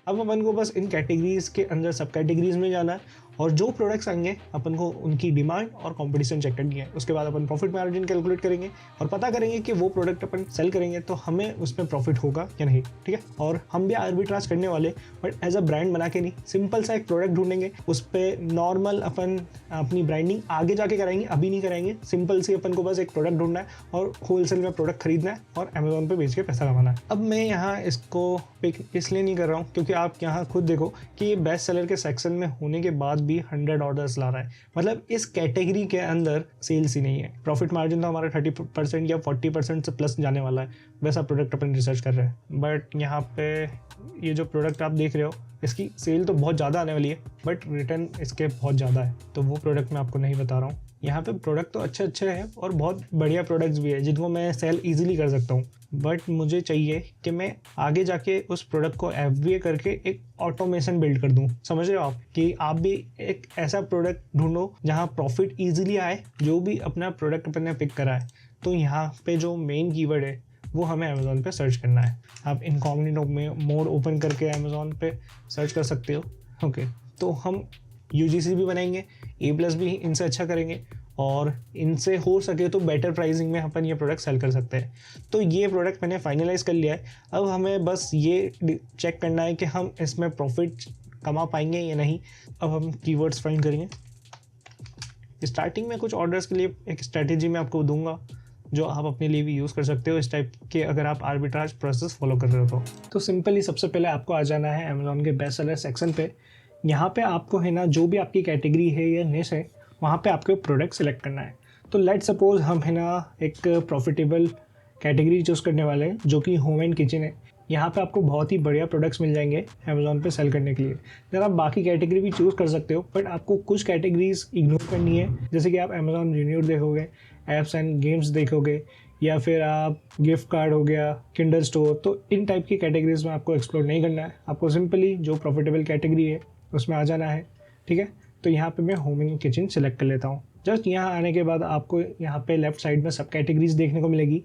अब अपन को बस इन कैटेगरीज के अंदर सब कैटेगरीज में जाना है और जो प्रोडक्ट्स आएंगे अपन को उनकी डिमांड और कंपटीशन चेक करनी है। उसके बाद अपन प्रॉफिट मार्जिन कैलकुलेट करेंगे और पता करेंगे कि वो प्रोडक्ट अपन सेल करेंगे तो हमें उसमें प्रॉफिट होगा या नहीं, ठीक है। और हम भी आर्बिट्राज करने वाले, बट एज अ ब्रांड बना के नहीं, सिंपल सा एक प्रोडक्ट ढूंढेंगे, उस पर नॉर्मल अपन अपनी ब्रांडिंग आगे जाके कराएंगे, अभी नहीं कराएंगे। सिंपल से अपन को बस एक प्रोडक्ट ढूंढना है और होलसेल में प्रोडक्ट खरीदना है और अमेजोन पे बेच के पैसा कमाना है। अब मैं यहाँ इसको पिक इसलिए नहीं कर रहा हूँ क्योंकि आप यहाँ खुद देखो कि ये बेस्ट सेलर के सेक्शन में होने के बाद भी 100 ऑर्डर्स ला रहा है, मतलब इस कैटेगरी के अंदर सेल्स ही नहीं है। प्रॉफिट मार्जिन तो हमारा 30% या 40% से प्लस जाने वाला है, वैसा प्रोडक्ट अपन रिसर्च कर रहे हैं। बट यहाँ पे ये जो प्रोडक्ट आप देख रहे हो इसकी सेल तो बहुत ज़्यादा आने वाली है, बट रिटर्न इसके बहुत ज़्यादा है, तो वो प्रोडक्ट मैं आपको नहीं बता रहा हूँ। यहाँ पे प्रोडक्ट तो अच्छे हैं और बहुत बढ़िया प्रोडक्ट्स भी है जिनको मैं सेल इजीली कर सकता हूँ, बट मुझे चाहिए कि मैं आगे जाके उस प्रोडक्ट को FBA करके एक ऑटोमेशन बिल्ड कर दूँ। समझ रहे हो आप कि आप भी एक ऐसा प्रोडक्ट ढूंढो जहाँ प्रॉफिट ईजिली आए, जो भी अपना प्रोडक्ट अपन ने पिक करा है। तो यहाँ पे जो मेन कीवर्ड है वो हमें अमेज़ॉन पे सर्च करना है। आप इनकॉग्निटो में मोड ओपन करके अमेज़ॉन पे सर्च कर सकते हो। ओके, तो हम UGC भी बनाएंगे, A+ भी इनसे अच्छा करेंगे और इनसे हो सके तो बेटर प्राइसिंग में अपन ये प्रोडक्ट सेल कर सकते हैं। तो ये प्रोडक्ट मैंने फाइनलाइज कर लिया है। अब हमें बस ये चेक करना है कि हम इसमें प्रॉफिट कमा पाएंगे या नहीं। अब हम कीवर्ड्स फाइंड करेंगे। स्टार्टिंग में कुछ ऑर्डर्स के लिए एक स्ट्रेटेजी मैं आपको दूंगा जो आप अपने लिए भी यूज़ कर सकते हो इस टाइप के, अगर आप आर्बिट्राज प्रोसेस फॉलो कर रहे हो तो सिंपली सबसे पहले आपको आ जाना है अमेज़ॉन के बेस्ट सेलर सेक्शन पे। यहाँ पे आपको है ना, जो भी आपकी कैटेगरी है या निश है, वहाँ पे आपको प्रोडक्ट सेलेक्ट करना है। तो लेट सपोज हम है ना एक प्रॉफिटेबल कैटेगरी चूज़ करने वाले हैं जो कि होम एंड किचन है। यहाँ पे आपको बहुत ही बढ़िया प्रोडक्ट्स मिल जाएंगे अमेज़ॉन पे सेल करने के लिए। अगर आप बाकी कैटेगरी भी चूज़ कर सकते हो, बट आपको कुछ कैटेगरीज इग्नोर करनी है। जैसे कि आप अमेज़ॉन रिन्यूड देखोगे, एप्स एंड गेम्स देखोगे, या फिर आप गिफ्ट कार्ड हो गया, किंडल स्टोर, तो इन टाइप की कैटेगरीज में आपको एक्सप्लोर नहीं करना है। आपको सिंपली जो प्रॉफिटेबल कैटेगरी है उसमें आ जाना है, ठीक है। तो यहाँ पे मैं होम एंड किचन सेलेक्ट कर लेता हूँ। जस्ट यहाँ आने के बाद आपको यहाँ पे लेफ्ट साइड में सब कैटेगरीज देखने को मिलेगी।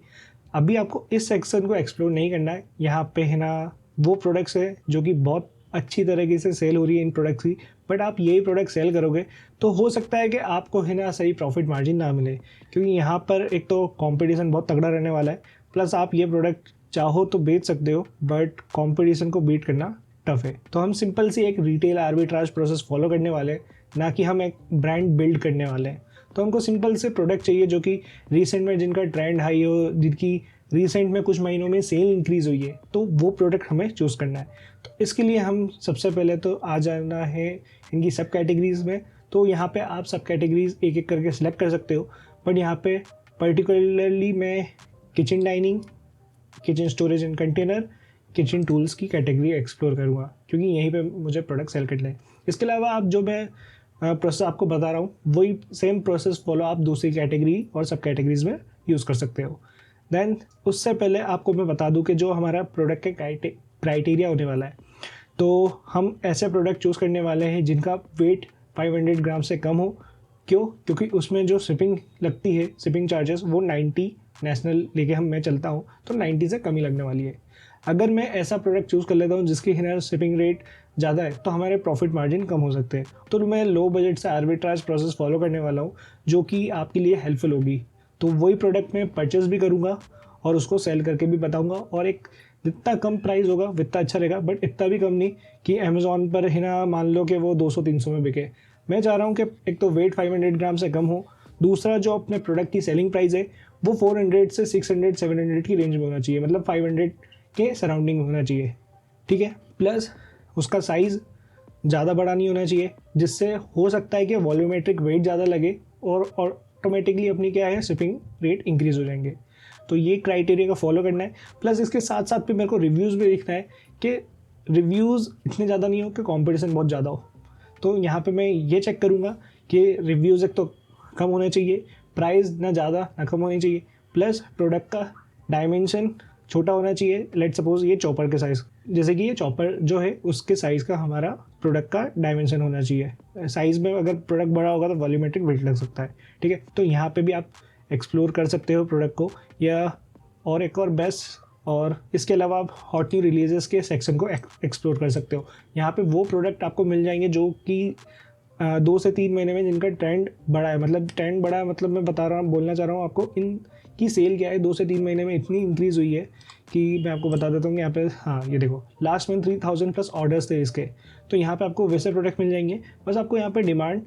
अभी आपको इस सेक्शन को एक्सप्लोर नहीं करना है। यहाँ पे है ना वो प्रोडक्ट्स है जो कि बहुत अच्छी तरीके से सेल हो रही है इन प्रोडक्ट्स की, बट आप यही प्रोडक्ट सेल करोगे तो हो सकता है कि आपको है ना सही प्रॉफिट मार्जिन ना मिले, क्योंकि यहाँ पर एक तो कंपटीशन बहुत तगड़ा रहने वाला है। प्लस आप ये प्रोडक्ट चाहो तो बेच सकते हो, बट कंपटीशन को बीट करना टफ है। तो हम सिंपल सी एक रिटेल आर्बिट्राज प्रोसेस फॉलो करने वाले हैं, ना कि हम एक ब्रांड बिल्ड करने वाले हैं। तो हमको सिंपल से प्रोडक्ट चाहिए जो कि रिसेंट में जिनका ट्रेंड हाई हो, जिनकी रिसेंट में कुछ महीनों में सेल इंक्रीज हुई है, तो वो प्रोडक्ट हमें चूज़ करना है। तो इसके लिए हम सबसे पहले तो आ जाना है इनकी सब कैटेगरीज में। तो यहाँ पे आप सब कैटेगरीज एक एक करके सिलेक्ट कर सकते हो, बट यहाँ पे पर्टिकुलरली मैं kitchen dining, kitchen storage and container, kitchen tools की कैटेगरी एक्सप्लोर करूँगा, क्योंकि यहीं पे मुझे प्रोडक्ट सेल करना है। इसके अलावा आप जो मैं प्रोसेस आपको बता रहा हूँ वही सेम प्रोसेस फॉलो आप दूसरी कैटेगरी और सब कैटेगरीज में यूज़ कर सकते हो। देन उससे पहले आपको मैं बता दूं कि जो हमारा प्रोडक्ट के क्राइटेरिया होने वाला है, तो हम ऐसे प्रोडक्ट चूज़ करने वाले हैं जिनका वेट 500 ग्राम से कम हो। क्यों? क्योंकि उसमें जो शिपिंग लगती है, शिपिंग चार्जेस, वो 90 नेशनल लेके मैं चलता हूँ, तो 90 से कम ही लगने वाली है। अगर मैं ऐसा प्रोडक्ट चूज़ कर लेता हूँ जिसकी है ना शिपिंग रेट ज़्यादा है, तो हमारे प्रॉफिट मार्जिन कम हो सकते हैं। तो मैं लो बजट से आर्बिट्राज प्रोसेस फॉलो करने वाला हूँ जो कि आपके लिए हेल्पफुल होगी। तो वही प्रोडक्ट मैं परचेज़ भी करूँगा और उसको सेल करके भी बताऊँगा, और एक जितना कम प्राइस होगा उतना अच्छा रहेगा, बट इतना भी कम नहीं कि अमेज़ॉन पर है ना मान लो कि वो 200-300 में बिके। मैं चाह रहा हूँ कि एक तो वेट 500 ग्राम से कम हो, दूसरा जो अपने प्रोडक्ट की सेलिंग प्राइस है वो 400 से 600-700 की रेंज में होना चाहिए, मतलब 500 के सराउंडिंग होना चाहिए, ठीक है। प्लस उसका साइज़ ज़्यादा बड़ा नहीं होना चाहिए, जिससे हो सकता है कि वॉल्यूमेट्रिक वेट ज़्यादा लगे और ऑटोमेटिकली अपनी क्या है शिपिंग रेट इंक्रीज़ हो जाएंगे। तो ये क्राइटेरिया का फॉलो करना है। प्लस इसके साथ साथ भी मेरे को रिव्यूज़ भी देखना है कि रिव्यूज़ इतने ज़्यादा नहीं हो कि कंपटीशन बहुत ज़्यादा हो। तो यहाँ पे मैं ये चेक करूँगा कि रिव्यूज़ एक तो कम होने चाहिए, प्राइस ना ज़्यादा ना कम होनी चाहिए, प्लस प्रोडक्ट का डायमेंशन छोटा होना चाहिए। लेट सपोज ये चॉपर के साइज़, जैसे कि ये चॉपर जो है उसके साइज़ का हमारा प्रोडक्ट का डायमेंशन होना चाहिए। साइज़ में अगर प्रोडक्ट बड़ा होगा तो वॉल्यूमेट्रिक वेट लग सकता है, ठीक है। तो यहाँ पे भी आप एक्सप्लोर कर सकते हो प्रोडक्ट को। या और एक और बेस्ट और इसके अलावा आप हॉट न्यू रिलीजेस के सेक्शन को एक्सप्लोर कर सकते हो। यहाँ पे वो प्रोडक्ट आपको मिल जाएंगे जो कि 2 से 3 महीने में जिनका ट्रेंड बढ़ा है। मतलब ट्रेंड बढ़ा है मतलब मैं बता रहा हूँ, बोलना चाह रहा हूँ आपको, इनकी सेल क्या है 2 से 3 महीने में इतनी इंक्रीज़ हुई है कि मैं आपको बता देता हूँ कि यहाँ पे, हाँ ये देखो लास्ट मंथ 3000 प्लस ऑर्डर्स थे इसके। तो यहाँ पे आपको वैसे प्रोडक्ट मिल जाएंगे, बस आपको यहाँ पे डिमांड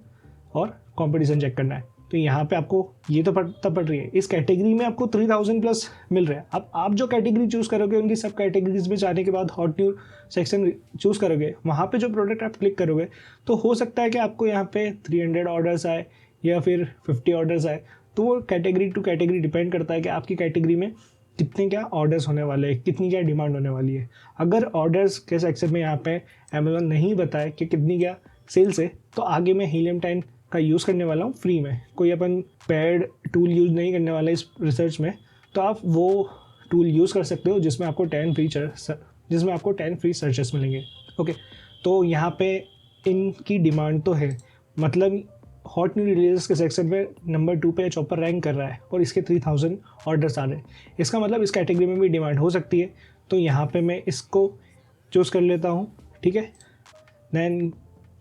और कंपटीशन चेक करना है। तो यहाँ पे आपको ये तो पता पड़ रही है, इस कैटेगरी में आपको 3000 प्लस मिल रहा है। अब आप जो कैटेगरी चूज़ करोगे उनकी सब कैटेगरीज में जाने के बाद हॉट न्यू सेक्शन चूज़ करोगे, वहाँ पे जो प्रोडक्ट आप क्लिक करोगे तो हो सकता है कि आपको यहाँ पे 300 ऑर्डर्स आए या फिर 50 ऑर्डर्स आए। तो वो कैटेगरी टू कैटेगरी डिपेंड करता है कि आपकी कैटेगरी में कितने क्या ऑर्डर्स होने वाले हैं, कितनी क्या डिमांड होने वाली है। अगर ऑर्डर्स के सेक्शन में यहाँ पे अमेज़ॉन नहीं बताए कि कितनी क्या सेल्स है, तो आगे मैं हीलियम 10 का यूज़ करने वाला हूँ फ्री में। कोई अपन पेड टूल यूज़ नहीं करने वाला इस रिसर्च में, तो आप वो टूल यूज़ कर सकते हो जिसमें आपको 10 फ्री सर्चेस मिलेंगे। ओके, तो यहाँ पे इनकी डिमांड तो है, मतलब हॉट न्यू रिलीजेस के सेक्शन में नंबर 2 पे चॉपर रैंक कर रहा है और इसके 3000 ऑर्डर्स आ रहे हैं। इसका मतलब इस कैटेगरी में भी डिमांड हो सकती है। तो यहाँ पे मैं इसको चूज़ कर लेता हूँ, ठीक है। देन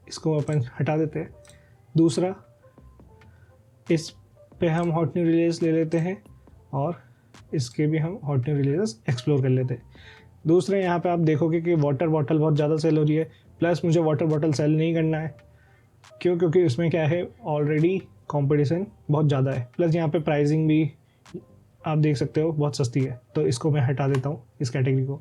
इसको अपन हटा देते हैं। दूसरा, इस पे हम हॉट न्यू रिलीज ले लेते हैं और इसके भी हम हॉट न्यू रिलीजेस एक्सप्लोर कर लेते हैं। दूसरे यहाँ पे आप देखोगे कि वाटर बॉटल बहुत ज़्यादा सेल हो रही है, प्लस मुझे वाटर बॉटल सेल नहीं करना है। क्यों? क्योंकि इसमें क्या है, ऑलरेडी कंपटीशन बहुत ज़्यादा है, प्लस यहाँ पे प्राइसिंग भी आप देख सकते हो बहुत सस्ती है। तो इसको मैं हटा देता हूँ, इस कैटेगरी को।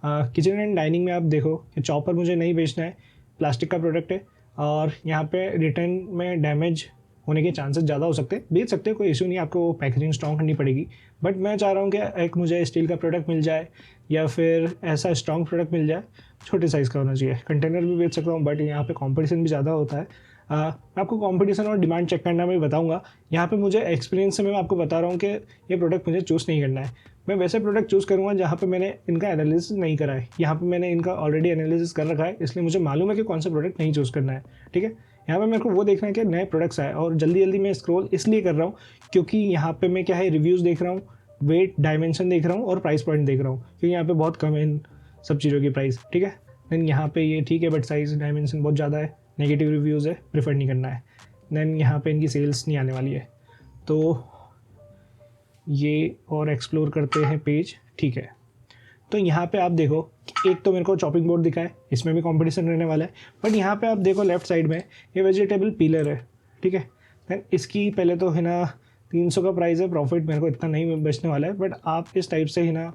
किचन एंड डाइनिंग में आप देखो कि चॉपर मुझे नहीं बेचना है, प्लास्टिक का प्रोडक्ट है और यहाँ पे रिटर्न में डैमेज होने के चांसेस ज़्यादा हो सकते हैं। बेच सकते हो, कोई इशू नहीं, आपको पैकेजिंग स्ट्रॉन्ग करनी पड़ेगी। बट मैं चाह रहा हूँ कि एक मुझे स्टील का प्रोडक्ट मिल जाए या फिर ऐसा स्ट्रॉन्ग प्रोडक्ट मिल जाए, छोटे साइज़ का होना चाहिए। कंटेनर भी बेच सकता हूँ, बट यहाँ पे कंपटीशन भी ज़्यादा होता है। मैं आपको कंपटीशन और डिमांड चेक करना मैं बताऊँगा। यहाँ पे मुझे एक्सपीरियंस से मैं आपको बता रहा हूँ कि ये प्रोडक्ट मुझे चूज़ नहीं करना है। मैं वैसे प्रोडक्ट चूज़ करूँगा जहाँ पे मैंने इनका एनालिसिस नहीं करा है। यहाँ पे मैंने इनका ऑलरेडी एनालिसिस कर रखा है, इसलिए मुझे मालूम है कि कौन सा प्रोडक्ट नहीं चूज़ करना है, ठीक है। यहाँ पे मेरे को वो देखना है कि नए प्रोडक्ट्स आए, और जल्दी जल्दी मैं स्क्रॉल इसलिए कर रहा हूँ क्योंकि यहाँ पे मैं क्या है, रिव्यूज़ देख रहा हूँ, वेट डायमेंशन देख रहा हूँ और प्राइस पॉइंट देख रहा हूँ, क्योंकि यहाँ पे बहुत कम है इन सब चीज़ों की प्राइस, ठीक है। देन यहाँ पे ये ठीक है, बट साइज़ डायमेंशन बहुत ज़्यादा है, नेगेटिव रिव्यूज़ है, प्रेफर नहीं करना है। देन यहाँ पे इनकी सेल्स नहीं आने वाली है। तो ये और एक्सप्लोर करते हैं पेज, ठीक है। तो यहाँ पे आप देखो, एक तो मेरे को चॉपिंग बोर्ड दिखा है, इसमें भी कंपटीशन रहने वाला है। बट यहाँ पे आप देखो लेफ्ट साइड में ये वेजिटेबल पीलर है, ठीक है। देन इसकी पहले तो है ना 300 का प्राइस है, प्रॉफिट मेरे को इतना नहीं बचने वाला है। बट आप इस टाइप से है ना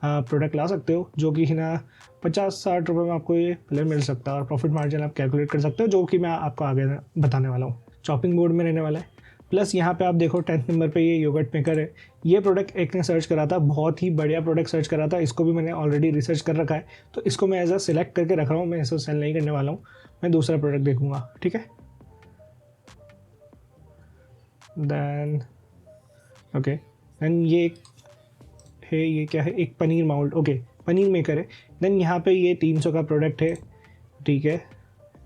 प्रोडक्ट ला सकते हो जो कि है ना 50-60 रुपये में आपको ये पिलर मिल सकता है, और प्रॉफिट मार्जिन आप कैलकुलेट कर सकते हो, जो कि मैं आपको आगे बताने वाला हूँ। चॉपिंग बोर्ड में रहने वाला है। प्लस यहाँ पे आप देखो 10th नंबर पे ये योगर्ट मेकर है। ये प्रोडक्ट एक ने सर्च करा था, बहुत ही बढ़िया प्रोडक्ट सर्च करा था, इसको भी मैंने ऑलरेडी रिसर्च कर रखा है। तो इसको मैं एज अ सिलेक्ट करके रख रहा हूँ, मैं इसको सेल नहीं करने वाला हूँ, मैं दूसरा प्रोडक्ट देखूंगा, ठीक है। देन ओके, देन ये है, ये क्या है, एक paneer mould, okay paneer maker है। देन यहाँ पे ये 300 का प्रोडक्ट है, ठीक है।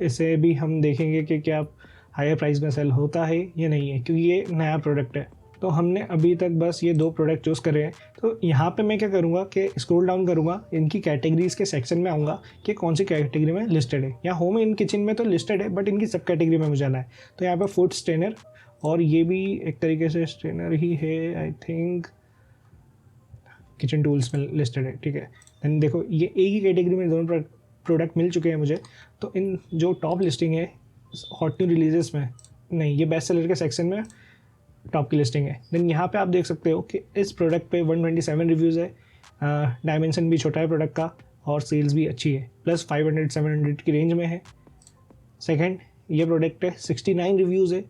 इसे भी हम देखेंगे कि क्या हायर प्राइस में सेल होता है या नहीं है, क्योंकि ये नया प्रोडक्ट है। तो हमने अभी तक बस ये 2 प्रोडक्ट चूज़ करे हैं। तो यहाँ पे मैं क्या करूँगा कि स्क्रॉल डाउन करूँगा, इनकी कैटेगरीज़ के सेक्शन में आऊँगा कि कौन सी कैटेगरी में लिस्टेड है। या होम इन किचन में तो लिस्टेड है, बट इनकी सब कैटेगरी में मुझे जाना है। तो यहाँ पे फूड स्टेनर, और ये भी एक तरीके से स्टेनर ही है, आई थिंक किचन टूल्स में लिस्टेड है, ठीक है। देन देखो ये एक ही कैटेगरी में दोनों प्रोडक्ट मिल चुके हैं मुझे। तो इन जो टॉप लिस्टिंग है हॉट न्यू रिलीजेस में नहीं, ये बेस्ट सेलर के सेक्शन में टॉप की लिस्टिंग है। देन यहाँ पे आप देख सकते हो कि इस प्रोडक्ट पे 127 रिव्यूज़ है, डायमेंशन भी छोटा है प्रोडक्ट का, और सेल्स भी अच्छी है, प्लस 500-700 की रेंज में है। सेकंड, ये प्रोडक्ट है 69 रिव्यूज़ है,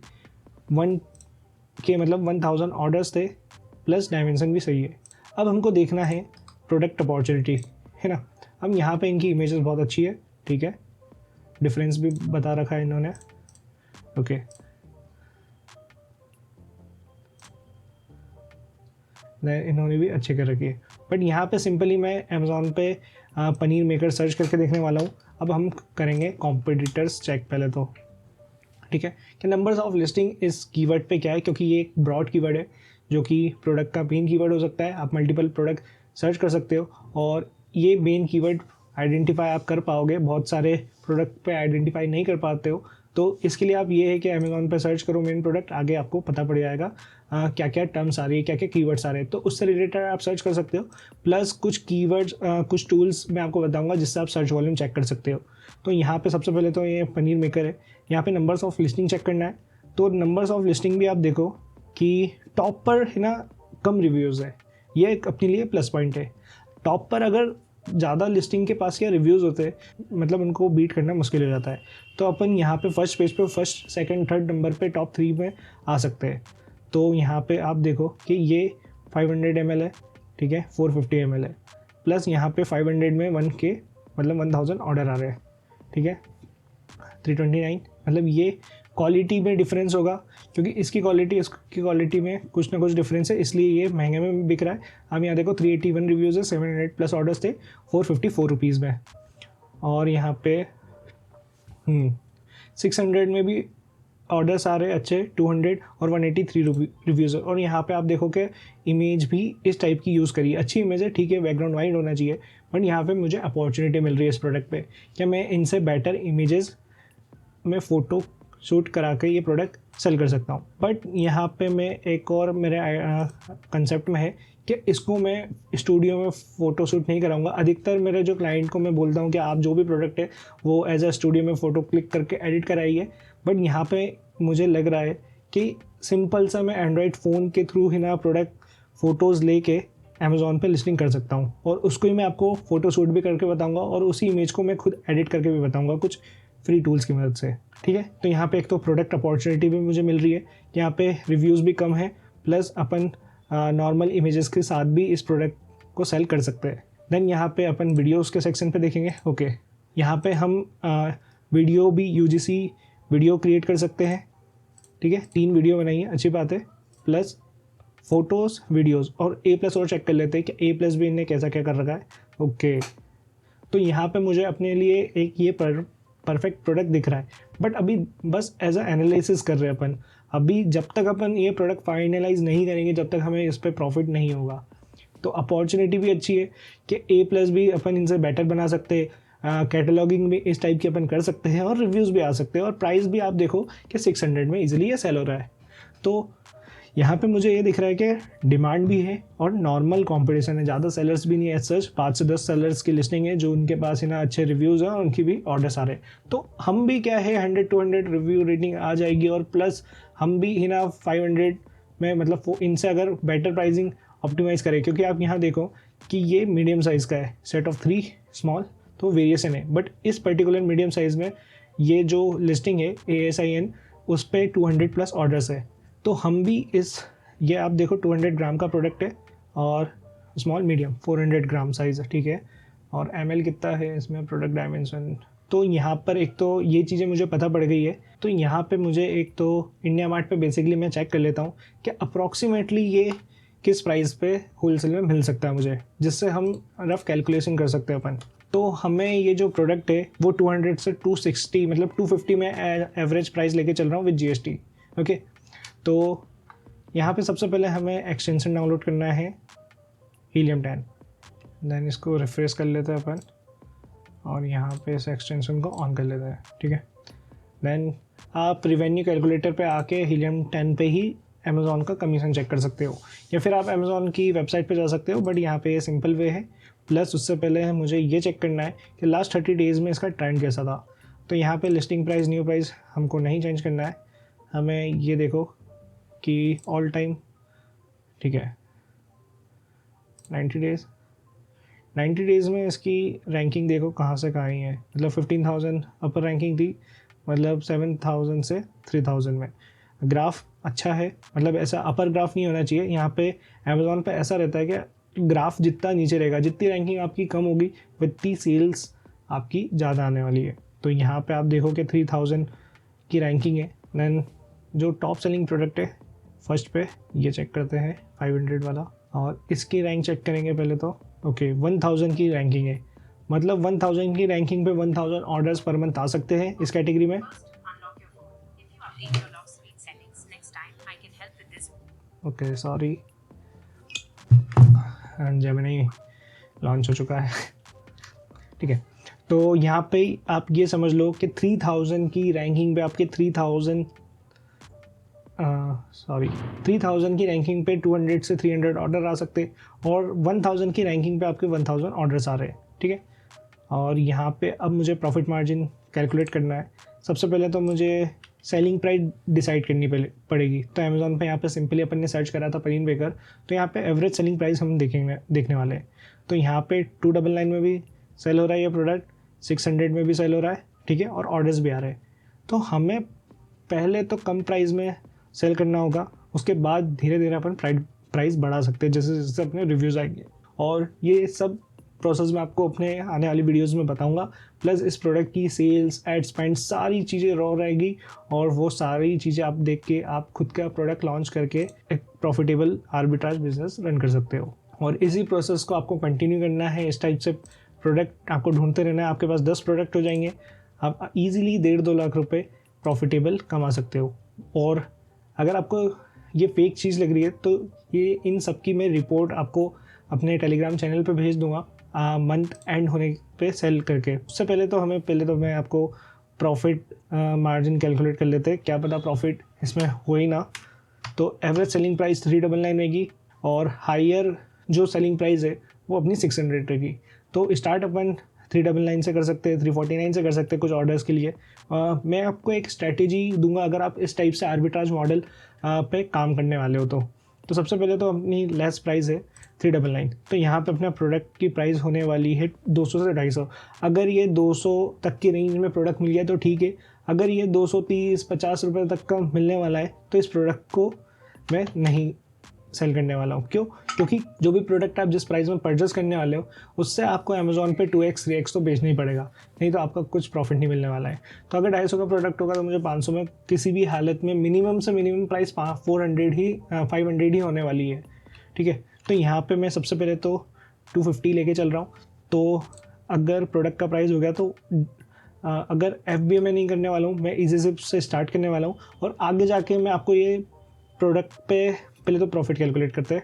1000 ऑर्डर्स थे, प्लस डायमेंशन भी सही है। अब हमको देखना है प्रोडक्ट अपॉर्चुनिटी, है ना। अब यहाँ पे इनकी इमेजेस बहुत अच्छी है, ठीक है, डिफरेंस भी बता रखा है इन्होंने, ओके। इन्होंने भी अच्छे कर रखी है। बट यहाँ पे सिंपली मैं अमेज़ॉन पे पनीर मेकर सर्च करके देखने वाला हूँ। अब हम करेंगे कॉम्पिटिटर्स चेक पहले तो, ठीक है, कि नंबर्स ऑफ लिस्टिंग इस कीवर्ड पे क्या है, क्योंकि ये एक ब्रॉड कीवर्ड है जो कि प्रोडक्ट का मेन कीवर्ड हो सकता है। आप मल्टीपल प्रोडक्ट सर्च कर सकते हो और ये मेन कीवर्ड आइडेंटिफाई आप कर पाओगे। बहुत सारे प्रोडक्ट पे आइडेंटिफाई नहीं कर पाते हो, तो इसके लिए आप ये है कि अमेज़ॉन पे सर्च करो मेन प्रोडक्ट, आगे आपको पता पड़ जाएगा क्या क्या टर्म्स आ रही है, क्या क्या कीवर्ड्स आ रहे हैं, तो उससे रिलेटेड आप सर्च कर सकते हो। प्लस कुछ कीवर्ड्स कुछ टूल्स मैं आपको बताऊंगा जिससे आप सर्च वॉल्यूम चेक कर सकते हो। तो यहाँ पे सबसे पहले तो ये पनीर मेकर है, यहाँ पे नंबर्स ऑफ लिस्टिंग चेक करना है। तो नंबर्स ऑफ लिस्टिंग भी आप देखो कि टॉप पर है ना कम रिव्यूज़ है, ये एक अपने लिए प्लस पॉइंट है। टॉप पर अगर ज़्यादा लिस्टिंग के पास क्या रिव्यूज़ होते हैं, मतलब उनको बीट करना मुश्किल हो जाता है। तो अपन यहाँ पे फर्स्ट पेज पे फर्स्ट सेकंड थर्ड नंबर पे टॉप 3 में आ सकते हैं। तो यहाँ पे आप देखो कि ये 500 ml है, ठीक है, 450 ml है, प्लस यहाँ पे 500 में 1K मतलब 1000 ऑर्डर आ रहे हैं, ठीक है, 329 मतलब ये क्वालिटी में डिफरेंस होगा, क्योंकि इसकी क्वालिटी इसकी क्वालिटी में कुछ ना कुछ डिफरेंस है, इसलिए ये महंगे में बिक रहा है। अब यहाँ देखो 381 रिव्यूज़ है, 700 प्लस ऑर्डर्स थे, 454 रुपीज़ में। और यहाँ पे 600 में भी ऑर्डर्स आ रहे अच्छे, 200 और 183 रिव्यूज़ है। और यहाँ पे आप देखो कि इमेज भी इस टाइप की यूज़ करी, अच्छी इमेज है, ठीक है, बैकग्राउंड वाइड होना चाहिए, बट यहाँ पे मुझे अपॉर्चुनिटी मिल रही है इस प्रोडक्ट पे कि मैं इनसे बेटर इमेजेस में फ़ोटो शूट करा के ये प्रोडक्ट सेल कर सकता हूँ। बट यहाँ पे मैं एक और मेरे कंसेप्ट में है कि इसको मैं स्टूडियो में फ़ोटो शूट नहीं कराऊंगा। अधिकतर मेरे जो क्लाइंट को मैं बोलता हूँ कि आप जो भी प्रोडक्ट है वो एज अ स्टूडियो में फ़ोटो क्लिक करके एडिट कराइए, बट यहाँ पे मुझे लग रहा है कि सिंपल सा मैं एंड्रॉयड फ़ोन के थ्रू ही ना प्रोडक्ट फ़ोटोज़ लेके अमेज़ॉन पे लिस्टिंग कर सकता हूँ, और उसको ही मैं आपको फ़ोटो शूट भी करके बताऊँगा और उसी इमेज को मैं खुद एडिट करके भी बताऊँगा कुछ फ्री टूल्स की मदद से, ठीक है। तो यहाँ पे एक तो प्रोडक्ट अपॉर्चुनिटी भी मुझे मिल रही है, यहाँ पे रिव्यूज़ भी कम है, प्लस अपन नॉर्मल इमेजेस के साथ भी इस प्रोडक्ट को सेल कर सकते हैं। देन यहाँ पे अपन वीडियोज़ के सेक्शन पे देखेंगे। ओके, यहाँ पे हम वीडियो भी UGC वीडियो क्रिएट कर सकते हैं, ठीक है, 3 वीडियो बनाइए, अच्छी बात है, प्लस फ़ोटोज़ वीडियोज़ और A+ और चेक कर लेते हैं कि A+ भी इन्हें कैसा क्या कर रखा है। ओके, तो यहाँ पे मुझे अपने लिए एक ये परफेक्ट प्रोडक्ट दिख रहा है, बट अभी बस एज अ एनालिसिस कर रहे हैं अपन। अभी जब तक अपन ये प्रोडक्ट फाइनलाइज नहीं करेंगे, जब तक हमें इस पर प्रॉफिट नहीं होगा। तो अपॉर्चुनिटी भी अच्छी है कि A+ भी अपन इनसे बेटर बना सकते हैं, कैटलॉगिंग भी इस टाइप की अपन कर सकते हैं, और रिव्यूज़ भी आ सकते हैं, और प्राइस भी आप देखो कि 600 में ईजिली ये सेल हो रहा है। तो यहाँ पे मुझे ये दिख रहा है कि डिमांड भी है और नॉर्मल कंपटीशन है, ज़्यादा सेलर्स भी नहीं है, सच 5 से 10 सेलर्स की लिस्टिंग है जो उनके पास है ना अच्छे रिव्यूज़ हैं और उनकी भी ऑर्डर्स आ रहे हैं। तो हम भी क्या है 100-200 रिव्यू रेटिंग आ जाएगी, और प्लस हम भी है ना 500 में मतलब इनसे अगर बेटर प्राइसिंग ऑप्टिमाइज़ करें, क्योंकि आप यहाँ देखो कि ये मीडियम साइज़ का है, सेट ऑफ 3 स्मॉल, तो वेरिएशन है, बट इस पर्टिकुलर मीडियम साइज़ में ये जो लिस्टिंग है ASIN उस पर 200 प्लस ऑर्डर्स है। तो हम भी ये आप देखो 200 ग्राम का प्रोडक्ट है, और स्मॉल मीडियम 400 ग्राम साइज़ है, ठीक है, और ml कितना है इसमें प्रोडक्ट डायमेंशन। तो यहाँ पर एक तो ये चीज़ें मुझे पता पड़ गई है। तो यहाँ पे मुझे एक तो इंडिया मार्ट पे बेसिकली मैं चेक कर लेता हूँ कि अप्रॉक्सीमेटली ये किस प्राइस पे होलसेल में मिल सकता है मुझे, जिससे हम रफ कैलकुलेशन कर सकते हैं अपन। तो हमें ये जो प्रोडक्ट है वो 200 से 260 मतलब 250 में एवरेज प्राइस लेके चल रहा हूँ विद GST। ओके, तो यहाँ पे सबसे पहले हमें एक्सटेंशन डाउनलोड करना है Helium 10, देन इसको रिफ्रेश कर लेते हैं अपन, और यहाँ पे इस एक्सटेंशन को ऑन कर लेते हैं, ठीक है। देन आप रिवेन्यू कैलकुलेटर पे आके Helium 10 पे ही अमेज़ॉन का कमीशन चेक कर सकते हो, या फिर आप अमेज़ॉन की वेबसाइट पे जा सकते हो, बट यहाँ पे ये सिंपल वे है। प्लस उससे पहले मुझे ये चेक करना है कि लास्ट 30 डेज़ में इसका ट्रेंड कैसा था। तो यहाँ पे लिस्टिंग प्राइस न्यू प्राइस हमको नहीं चेंज करना है, हमें ये देखो कि ऑल टाइम, ठीक है, 90 डेज़ में इसकी रैंकिंग देखो कहाँ से कहाँ आई है। मतलब 15,000 अपर रैंकिंग थी, मतलब 7,000 से 3,000 में। ग्राफ अच्छा है, मतलब ऐसा अपर ग्राफ नहीं होना चाहिए। यहाँ पे अमेज़ॉन पे ऐसा रहता है कि ग्राफ जितना नीचे रहेगा, जितनी रैंकिंग आपकी कम होगी उतनी सेल्स आपकी ज़्यादा आने वाली है। तो यहाँ पे आप देखो कि 3,000 की रैंकिंग है। देन जो टॉप सेलिंग प्रोडक्ट है फर्स्ट पे ये चेक करते हैं 500 वाला, और इसकी रैंक चेक करेंगे पहले तो। ओके, 1000 की रैंकिंग है, मतलब 1000 की रैंकिंग पे 1000 ऑर्डर्स पर मंथ आ सकते हैं इस कैटेगरी में। ओके, सॉरी, जेमिनी लॉन्च हो चुका है। ठीक है, तो यहाँ पे आप ये समझ लो कि 3000 की रैंकिंग पे आपके 3000 की रैंकिंग पे 200 से 300 ऑर्डर आ सकते, और 1000 की रैंकिंग पे आपके 1000 ऑर्डर्स आ रहे हैं। ठीक है, और यहाँ पे अब मुझे प्रॉफिट मार्जिन कैलकुलेट करना है। सबसे पहले तो मुझे सेलिंग प्राइस डिसाइड करनी पड़ेगी। तो अमेज़ॉन पे यहाँ पे सिंपली अपन ने सर्च करा था पनीर बेकर, तो यहाँ पे एवरेज सेलिंग प्राइस हम देखने वाले हैं। तो यहाँ पे 299 में भी सेल हो रहा है ये प्रोडक्ट, 600 में भी सेल हो रहा है। ठीक है, और ऑर्डर्स भी आ रहे हैं। तो हमें पहले तो कम प्राइस में सेल करना होगा, उसके बाद धीरे धीरे अपन प्राइस बढ़ा सकते हैं जैसे जैसे अपने रिव्यूज़ आएंगे। और ये सब प्रोसेस मैं आपको अपने आने वाली वीडियोस में बताऊंगा। प्लस इस प्रोडक्ट की सेल्स, एड स्पेंड, सारी चीज़ें रॉ रहेगी, और वो सारी चीज़ें आप देख के आप खुद का प्रोडक्ट लॉन्च करके एक प्रॉफिटेबल आर्बिट्राज बिजनेस रन कर सकते हो। और इसी प्रोसेस को आपको कंटिन्यू करना है। इस टाइप से प्रोडक्ट आपको ढूंढते रहना है। आपके पास 10 प्रोडक्ट हो जाएंगे, आप ईजिली 1.5-2 लाख रुपये प्रॉफिटेबल कमा सकते हो। और अगर आपको ये फेक चीज़ लग रही है तो ये इन सब की मैं रिपोर्ट आपको अपने टेलीग्राम चैनल पे भेज दूंगा मंथ एंड होने पे सेल करके। उससे पहले तो मैं आपको प्रॉफिट मार्जिन कैलकुलेट कर लेते हैं। क्या पता प्रॉफिट इसमें हो ही ना। तो एवरेज सेलिंग प्राइस 399 रहेगी, और हायर जो सेलिंग प्राइस है वो अपनी 600 रहेगी। तो स्टार्ट अपन 399 से कर सकते हैं, 349 से कर सकते हैं कुछ ऑर्डर्स के लिए। मैं आपको एक स्ट्रैटेजी दूंगा अगर आप इस टाइप से आर्बिट्राज मॉडल पे काम करने वाले हो तो सबसे पहले तो अपनी लेस प्राइस है 399। तो यहाँ पे अपना प्रोडक्ट की प्राइस होने वाली है 200 से 250। अगर ये 200 तक की रेंज में प्रोडक्ट मिल गया तो ठीक है। अगर ये 230-50 रुपये तक का मिलने वाला है तो इस प्रोडक्ट को मैं नहीं सेल करने वाला हूँ। क्यों? क्योंकि जो भी प्रोडक्ट आप जिस प्राइस में परचेस करने वाले हो उससे आपको अमेज़ॉन पे 2x 3x तो बेचना ही पड़ेगा, नहीं तो आपका कुछ प्रॉफिट नहीं मिलने वाला है। तो अगर 250 का प्रोडक्ट होगा तो मुझे 500 में किसी भी हालत में मिनिमम से मिनिमम प्राइस 500 ही होने वाली है। ठीक है, तो यहाँ पे मैं सबसे पहले तो 250 लेके चल रहा हूँ। तो अगर प्रोडक्ट का प्राइस हो गया तो अगर FBA में नहीं करने वाला हूँ, मैं ईजी सिप से स्टार्ट करने वाला हूँ, और आगे जाके मैं आपको ये प्रोडक्ट पे पहले तो प्रॉफिट कैलकुलेट करते हैं।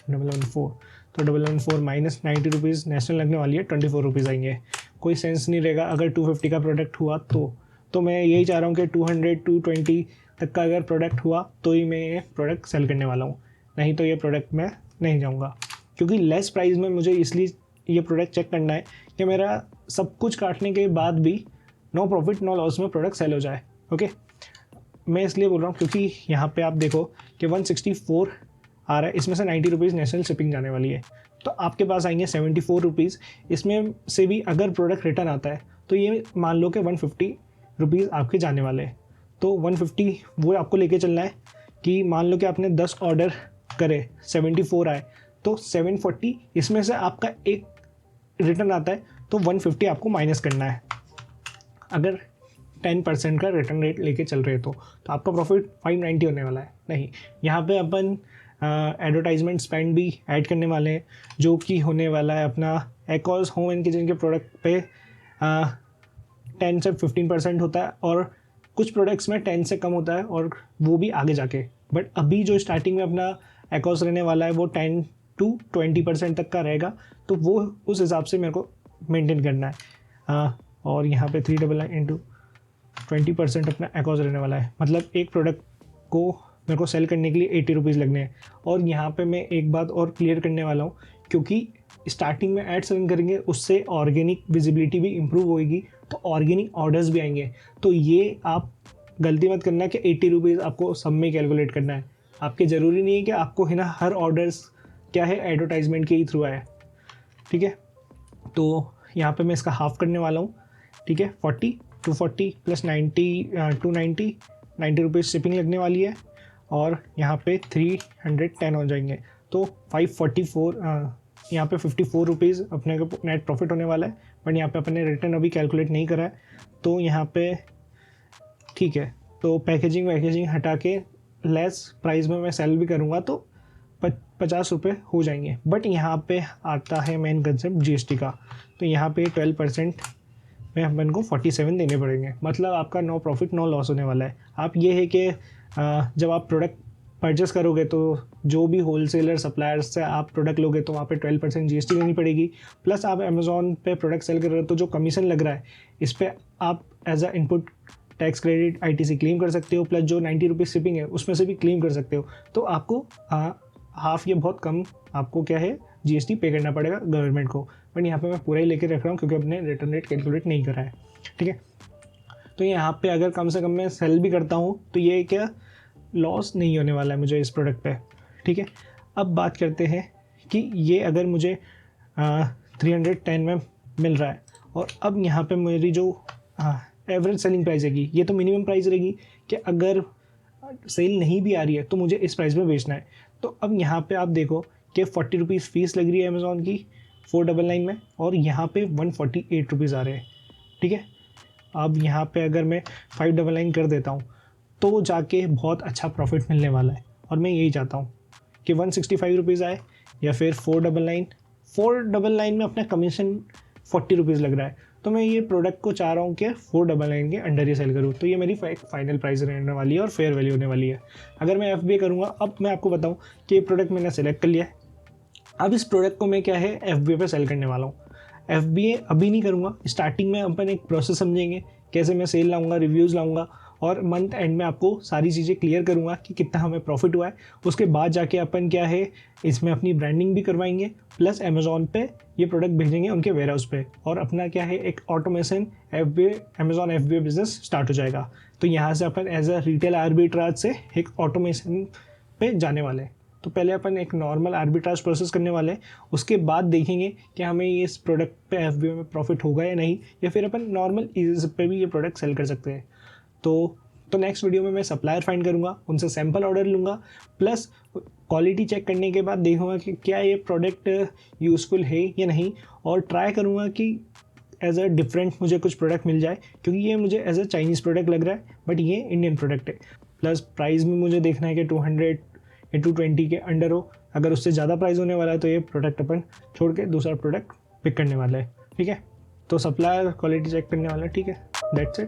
114, तो 114 माइनस 90 रुपीज़ नेशनल लगने वाली है, 24 रुपीज़ आएंगे। कोई सेंस नहीं रहेगा अगर 250 का प्रोडक्ट हुआ तो मैं यही चाह रहा हूँ कि 200-220 तक का अगर प्रोडक्ट हुआ तो ही मैं ये प्रोडक्ट सेल करने वाला हूँ, नहीं तो ये प्रोडक्ट मैं नहीं जाऊँगा। क्योंकि लेस प्राइस में मुझे इसलिए ये प्रोडक्ट चेक करना है कि मेरा सब कुछ काटने के बाद भी नो प्रॉफिट नो लॉस में प्रोडक्ट सेल हो जाए। ओके, मैं इसलिए बोल रहा हूँ क्योंकि यहाँ पे आप देखो कि 164 आ रहा है, इसमें से 90 रुपीज़ नेशनल शिपिंग जाने वाली है, तो आपके पास आएंगे 74 रुपीज़। इसमें से भी अगर प्रोडक्ट रिटर्न आता है तो ये मान लो कि 150 रुपीज़ आपके जाने वाले हैं। तो 150 वो आपको लेके चलना है कि मान लो कि आपने 10 ऑर्डर करे, 74 आए, तो 740 इसमें से आपका एक रिटर्न आता है तो 150 आपको माइनस करना है। अगर 10% का रिटर्न रेट लेके चल रहे तो आपका प्रॉफिट 590 होने वाला है। नहीं, यहाँ पे अपन एडवर्टाइजमेंट स्पेंड भी ऐड करने वाले हैं, जो कि होने वाला है अपना एकॉस होम एंड किचन के प्रोडक्ट पे 10 से 15% होता है, और कुछ प्रोडक्ट्स में 10 से कम होता है, और वो भी आगे जाके। बट अभी जो स्टार्टिंग में अपना एकॉस रहने वाला है वो 10 to 20% तक का रहेगा, तो वो उस हिसाब से मेरे को मेंटेन करना है। और यहाँ पे 399 इंटू 20% अपना एकॉस रहने वाला है, मतलब एक प्रोडक्ट को मेरे को सेल करने के लिए 80 रुपीज़ लगने हैं। और यहाँ पे मैं एक बात और क्लियर करने वाला हूँ, क्योंकि स्टार्टिंग में एड्स रन करेंगे उससे ऑर्गेनिक विजिबिलिटी भी इम्प्रूव होएगी, तो ऑर्गेनिक ऑर्डर्स भी आएंगे। तो ये आप गलती मत करना कि 80 रुपीज़ आपको सब में कैलकुलेट करना है। आपके ज़रूरी नहीं है कि आपको है ना हर ऑर्डर्स क्या है एडवर्टाइजमेंट के ही थ्रू आया। ठीक है, तो यहाँ पे मैं इसका हाफ करने वाला हूँ। ठीक है, 240 प्लस 90 रुपीज़ शिपिंग लगने वाली है, और यहाँ पे 310 हो जाएंगे, तो 544 यहाँ पे 54 रुपीज़ अपने को नेट प्रॉफिट होने वाला है। बट यहाँ पे अपने रिटर्न अभी कैलकुलेट नहीं करा है, तो यहाँ पे ठीक है, तो पैकेजिंग हटा के लेस प्राइस में मैं सेल भी करूँगा तो 50 रुपये हो जाएंगे। बट यहाँ पे आता है मेन कंसेप्ट GST का, तो यहाँ पे 12% में अपन को 47 देने पड़ेंगे, मतलब आपका नो प्रॉफिट नो लॉस होने वाला है। आप ये है कि जब आप प्रोडक्ट परचेस करोगे तो जो भी होलसेलर सप्लायर्स से आप प्रोडक्ट लोगे तो वहाँ पे 12% जीएसटी देनी पड़ेगी। प्लस आप अमेज़ॉन पे प्रोडक्ट सेल कर रहे हो तो जो कमीशन लग रहा है इस पर आप as a input tax credit ITC claim कर सकते हो, प्लस जो 90 रुपीज़ शिपिंग है उसमें से भी क्लेम कर सकते हो। तो आपको हाफ, ये बहुत कम आपको क्या है जीएसटी पे करना पड़ेगा गवर्नमेंट को। बट यहाँ पे मैं पूरा ही लेके रख रहा हूँ क्योंकि अपने रिटर्न रेट कैलकुलेट नहीं करा है, ठीक है। तो यहाँ पे अगर कम से कम मैं सेल भी करता हूँ तो ये क्या लॉस नहीं होने वाला है मुझे इस प्रोडक्ट पे, ठीक है। अब बात करते हैं कि ये अगर मुझे 310 में मिल रहा है और अब यहाँ पे मेरी जो एवरेज सेलिंग प्राइस रहेगी, ये तो मिनिमम प्राइस रहेगी कि अगर सेल नहीं भी आ रही है तो मुझे इस प्राइस में बेचना है। तो अब यहाँ पे आप देखो कि 40 रुपीज़ फीस लग रही है अमेज़ॉन की 499 में, और यहाँ पे 148 रुपीज़ आ रहे हैं, ठीक है। अब यहाँ पे अगर मैं 599 कर देता हूँ तो जाके बहुत अच्छा प्रॉफिट मिलने वाला है, और मैं यही चाहता हूँ कि 165 रुपीज़ आए या फिर 499 में अपना कमीशन 40 रुपीज़ लग रहा है, तो मैं ये प्रोडक्ट को चाह रहा हूँ कि 499 के अंडर ही सेल करूँ। तो ये मेरी फाइनल प्राइस रहने वाली है और फेयर वैल्यू होने वाली है। अगर मैं FBA करूँगा, अब मैं आपको बताऊँ कि ये प्रोडक्ट मैंने सेलेक्ट कर लिया है। अब इस प्रोडक्ट को मैं क्या है FBA पे सेल करने वाला हूँ। FBA अभी नहीं करूँगा, स्टार्टिंग में अपन एक प्रोसेस समझेंगे कैसे मैं सेल लाऊंगा, रिव्यूज़ लाऊंगा, और मंथ एंड में आपको सारी चीज़ें क्लियर करूँगा कि कितना हमें प्रॉफिट हुआ है। उसके बाद जाके अपन क्या है इसमें अपनी ब्रांडिंग भी करवाएंगे, प्लस अमेज़ॉन पे ये प्रोडक्ट भेजेंगे उनके वेयर हाउस पे, और अपना क्या है एक automation Amazon FBA business start हो जाएगा। तो यहाँ से अपन एज अ रिटेल आर्बिट्राज से एक ऑटोमेशन पे जाने वाले हैं। तो पहले अपन एक नॉर्मल आर्बिट्राज प्रोसेस करने वाले हैं, उसके बाद देखेंगे कि हमें ये इस प्रोडक्ट पे FBA में प्रॉफिट होगा या नहीं, या फिर अपन नॉर्मल ईज़ी पे भी ये प्रोडक्ट सेल कर सकते हैं। तो नेक्स्ट वीडियो में मैं सप्लायर फाइंड करूँगा, उनसे सैम्पल ऑर्डर लूँगा, प्लस क्वालिटी चेक करने के बाद देखूँगा कि क्या ये प्रोडक्ट यूज़फुल है या नहीं, और ट्राई करूँगा कि एज अ डिफरेंट मुझे कुछ प्रोडक्ट मिल जाए, क्योंकि ये मुझे एज अ चाइनीज़ प्रोडक्ट लग रहा है बट ये इंडियन प्रोडक्ट है। प्लस प्राइस भी मुझे देखना है कि 200 या 220 के अंडर हो। अगर उससे ज़्यादा प्राइस होने वाला है तो ये प्रोडक्ट अपन छोड़ के दूसरा प्रोडक्ट पिक करने वाला है, ठीक है। तो सप्लायर क्वालिटी चेक करने वाला है, ठीक है। That's it.